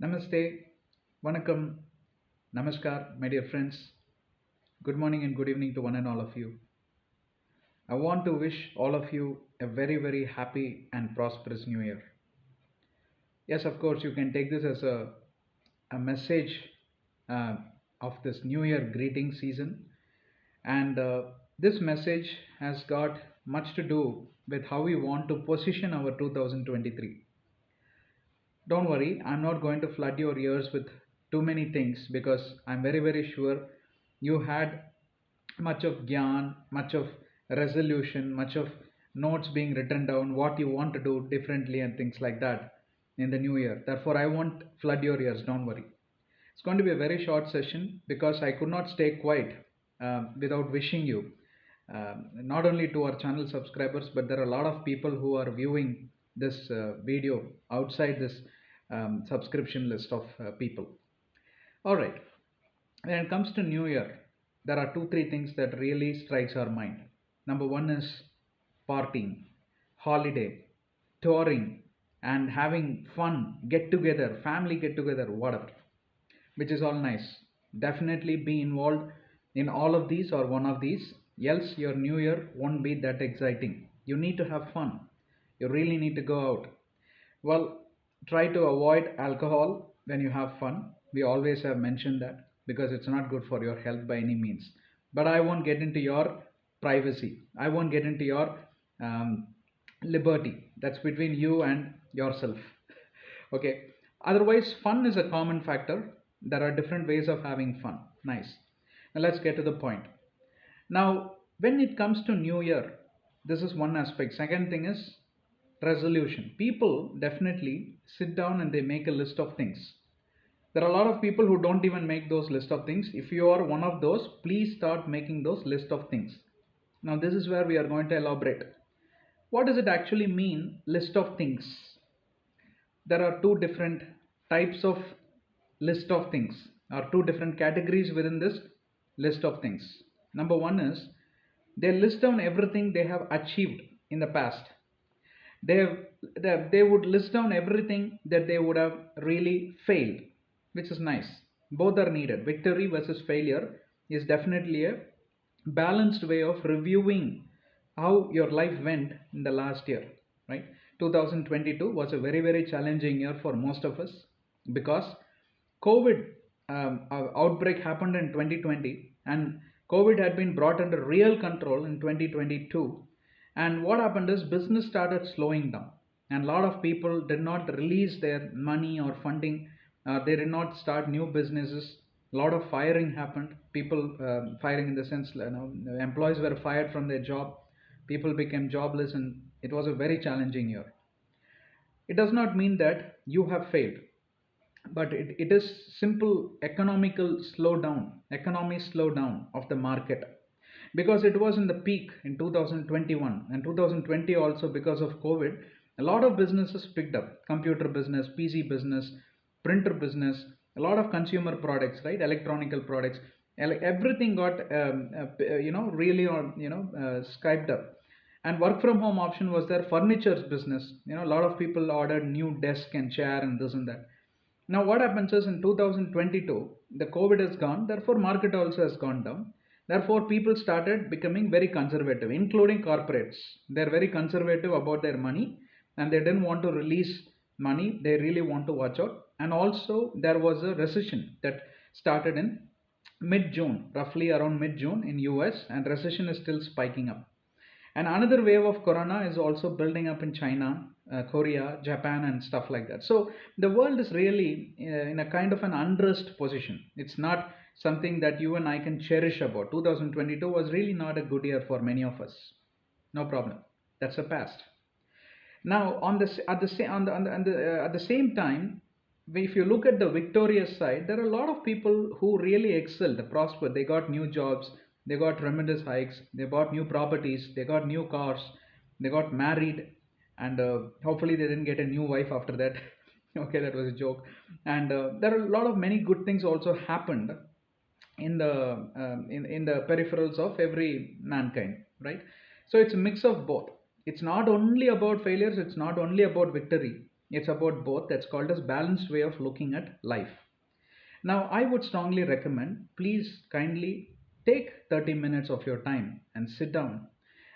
Namaste, Vanakkam, Namaskar, my dear friends. Good morning and good evening to one and all of you. I want to wish all of you a very, very happy and prosperous new year. Yes, of course, you can take this as a message uh, of this new year greeting season. And this message has got much to do with how we want to position our 2023. Don't worry, I'm not going to flood your ears with too many things because I'm very, very sure you had much of gyan, much of resolution, much of notes being written down, what you want to do differently, and things like that in the new year. Therefore, I won't flood your ears, don't worry. It's going to be a very short session because I could not stay quiet without wishing you, not only to our channel subscribers, but there are a lot of people who are viewing this video outside this subscription list of people. All right. When it comes to New Year, there are two, three things that really strikes our mind. Number one is partying, holiday, touring, and having fun, get together, family get together, whatever, which is all nice. Definitely be involved in all of these or one of these, else your new year won't be that exciting. You need to have fun. You really need to go out. Well, try to avoid alcohol when you have fun. We always have mentioned that because it's not good for your health by any means. But I won't get into your privacy. I won't get into your um, liberty. That's between you and yourself. Okay. Otherwise, fun is a common factor. There are different ways of having fun. Nice. Now let's get to the point. Now, when it comes to New Year, this is one aspect. Second thing is resolution. People definitely sit down and they make a list of things. There are a lot of people who don't even make those list of things. If you are one of those, please start making those list of things. Now, this is where we are going to elaborate. What does it actually mean, list of things? There are two different types of list of things, or two different categories within this list of things. Number one is they list down everything they have achieved in the past. They would list down everything that they would have really failed, which is nice. Both are needed. Victory versus failure is definitely a balanced way of reviewing how your life went in the last year, right? 2022 was a very, very challenging year for most of us because COVID outbreak happened in 2020, and COVID had been brought under real control in 2022. And what happened is business started slowing down, and a lot of people did not release their money or funding. They did not start new businesses. A lot of firing happened. People firing in the sense, employees were fired from their job. People became jobless, and it was a very challenging year. It does not mean that you have failed, but it is simple economic slowdown of the market, because it was in the peak in 2021 and 2020 also. Because of COVID, a lot of businesses picked up: computer business, PC business, printer business, a lot of consumer products, right? Electronical products, everything got really on, skyped up. And work from home option was there. Furnitures business, a lot of people ordered new desk and chair and this and that. Now what happens is in 2022, the COVID has gone, therefore market also has gone down. Therefore people started becoming very conservative, including corporates. They're very conservative about their money, and they didn't want to release money. They really want to watch out. And also there was a recession that started in mid-June, roughly around mid-June in US, and recession is still spiking up. And another wave of corona is also building up in China, Korea, Japan, and stuff like that. So the world is really in a kind of an unrest position. It's not something that you and I can cherish about. 2022 was really not a good year for many of us. No problem. That's the past. Now, on this, at the same on the at the same time, if you look at the victorious side, there are a lot of people who really excelled, prospered. They got new jobs, they got tremendous hikes, they bought new properties, they got new cars, they got married, and hopefully they didn't get a new wife after that. Okay, that was a joke. And there are a lot of many good things also happened in the in the peripherals of every mankind, right? So it's a mix of both. It's not only about failures, it's not only about victory. It's about both. That's called as balanced way of looking at life. Now, I would strongly recommend, please kindly take 30 minutes of your time and sit down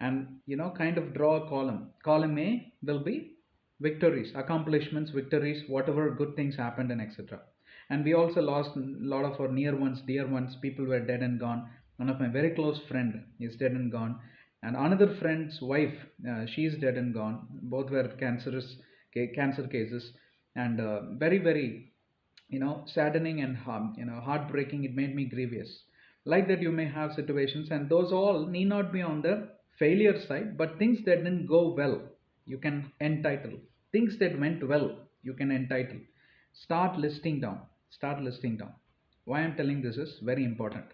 and kind of draw a column. Column A will be victories, accomplishments, victories, whatever good things happened, and etc. And we also lost a lot of our near ones, dear ones. People were dead and gone. One of my very close friend is dead and gone, and another friend's wife, she is dead and gone. Both were cancer cases, and very very saddening and heartbreaking. It made me grievous. Like that, you may have situations, and those all need not be on the failure side, but things that didn't go well, you can entitle. Things that went well, you can entitle. Start listing down. Why I'm telling this is very important.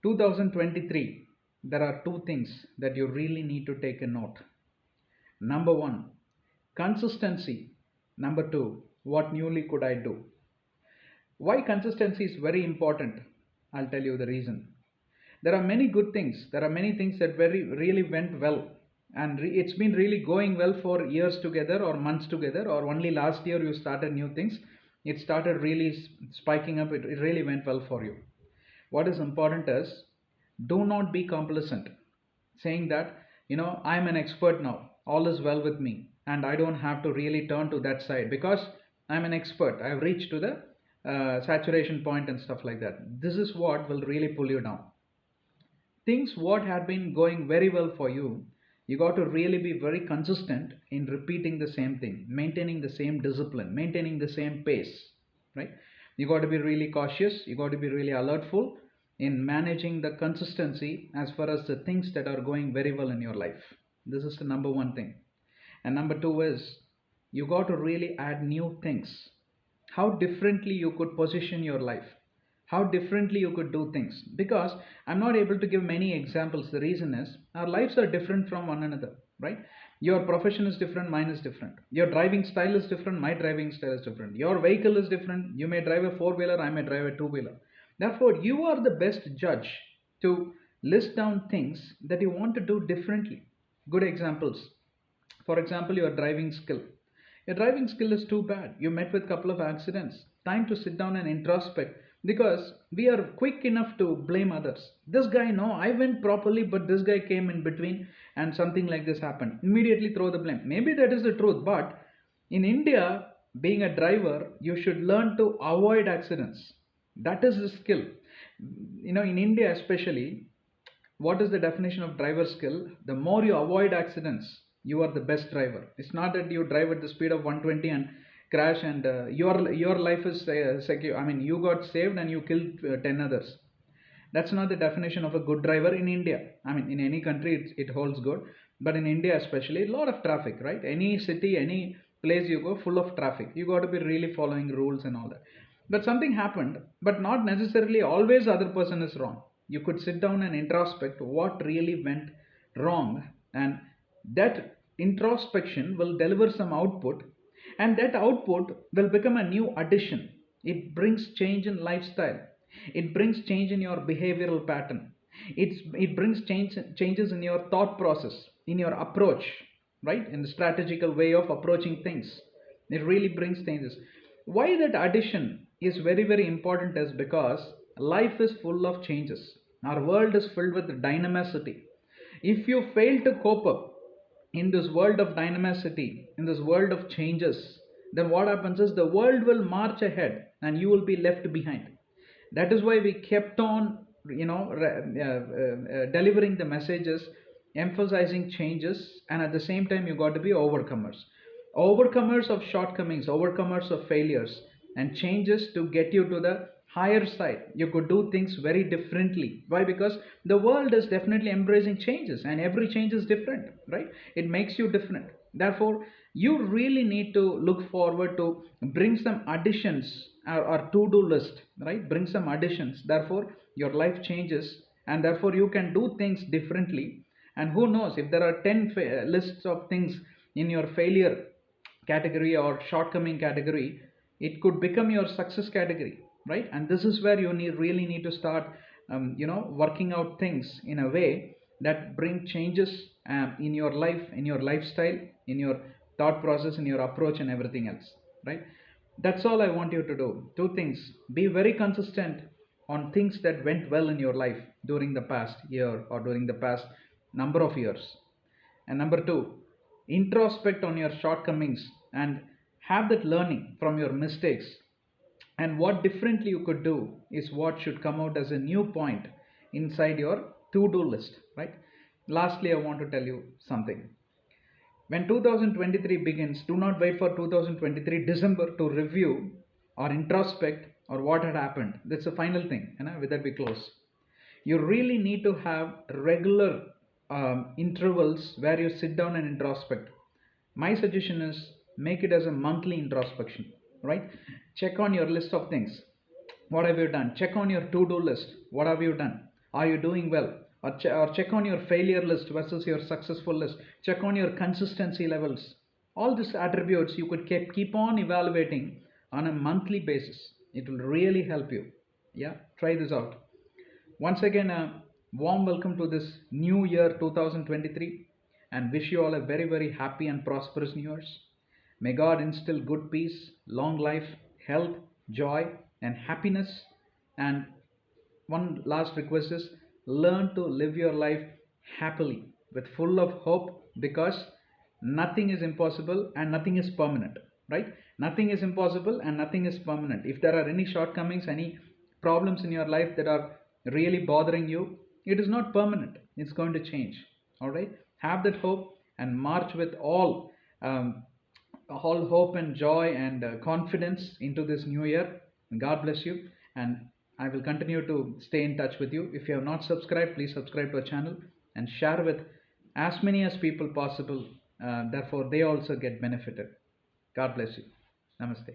2023, there are two things that you really need to take a note. Number one, consistency. Number two, what newly could I do? Why consistency is very important? I'll tell you the reason. There are many good things. There are many things that very really went well, and it's been really going well for years together or months together, or only last year you started new things. It started really spiking up. It really went well for you. What is important is, do not be complacent, saying that I'm an expert now, all is well with me, and I don't have to really turn to that side because I'm an expert. I've reached to the saturation point and stuff like that. This is what will really pull you down. Things what had been going very well for you, you got to really be very consistent in repeating the same thing, maintaining the same discipline, maintaining the same pace, right? You got to be really cautious, you got to be really alertful in managing the consistency as far as the things that are going very well in your life. This is the number one thing. And number two is, you got to really add new things. How differently you could position your life, how differently you could do things. Because I'm not able to give many examples. The reason is, our lives are different from one another, right? Your profession is different, mine is different. Your driving style is different, my driving style is different. Your vehicle is different. You may drive a four-wheeler, I may drive a two-wheeler. Therefore, you are the best judge to list down things that you want to do differently. Good examples. For example, your driving skill. Your driving skill is too bad. You met with a couple of accidents. Time to sit down and introspect, because we are quick enough to blame others. This guy, no, I went properly, but this guy came in between and something like this happened. Immediately throw the blame. Maybe that is the truth, but in India, being a driver, you should learn to avoid accidents. That is the skill. In India especially, what is the definition of driver skill? The more you avoid accidents, you are the best driver. It's not that you drive at the speed of 120 and crash, and your life is secure. I mean, you got saved and you killed 10 others. That's not the definition of a good driver in India. I mean, in any country it holds good, but in India especially, a lot of traffic, right? Any city, any place you go, full of traffic. You got to be really following rules and all that. But something happened, but not necessarily always the other person is wrong. You could sit down and introspect what really went wrong, and that introspection will deliver some output, and that output will become a new addition. It brings change in lifestyle, it brings change in your behavioral pattern, it brings changes in your thought process, in your approach, right? In the strategical way of approaching things. It really brings changes. Why that addition is very very important is because life is full of changes. Our world is filled with dynamicity. If you fail to cope up in this world of dynamicity, in this world of changes, then what happens is the world will march ahead and you will be left behind. That is why we kept on, delivering the messages, emphasizing changes, and at the same time, you got to be overcomers. Overcomers of shortcomings, overcomers of failures, and changes to get you to the higher side. You could do things very differently. Why? Because the world is definitely embracing changes, and every change is different, right? It makes you different. Therefore, you really need to look forward to bring some additions, or to-do list, right? Bring some additions. Therefore, your life changes, and therefore you can do things differently. And who knows, if there are 10 lists of things in your failure category or shortcoming category, it could become your success category, right? And this is where you really need to start working out things in a way that bring changes in your life, in your lifestyle, in your thought process, in your approach, and everything else, right? That's all I want you to do. Two things: be very consistent on things that went well in your life during the past year or during the past number of years. And number two, introspect on your shortcomings and have that learning from your mistakes. And what differently you could do is what should come out as a new point inside your to do list, right? Lastly, I want to tell you something. When 2023 begins, do not wait for 2023 December to review or introspect or what had happened. That's the final thing. With that, we close. You really need to have regular intervals where you sit down and introspect. My suggestion is make it as a monthly introspection, right? Check on your list of things. What have you done? Check on your to do list. What have you done? Are you doing well? Or check on your failure list versus your successful list. Check on your consistency levels. All these attributes you could keep on evaluating on a monthly basis. It will really help you. Yeah, try this out. Once again, a warm welcome to this new year 2023, and wish you all a very, very happy and prosperous New Year's. May God instill good peace, long life, health, joy, and happiness. And one last request is learn to live your life happily with full of hope, because nothing is impossible and nothing is permanent, right? Nothing is impossible and nothing is permanent. If there are any shortcomings, any problems in your life that are really bothering you, it is not permanent, it's going to change. All right, have that hope and march with all hope and joy and confidence into this new year. God bless you, and I will continue to stay in touch with you. If you have not subscribed, please subscribe to our channel and share with as many as people possible. Therefore, they also get benefited. God bless you. Namaste.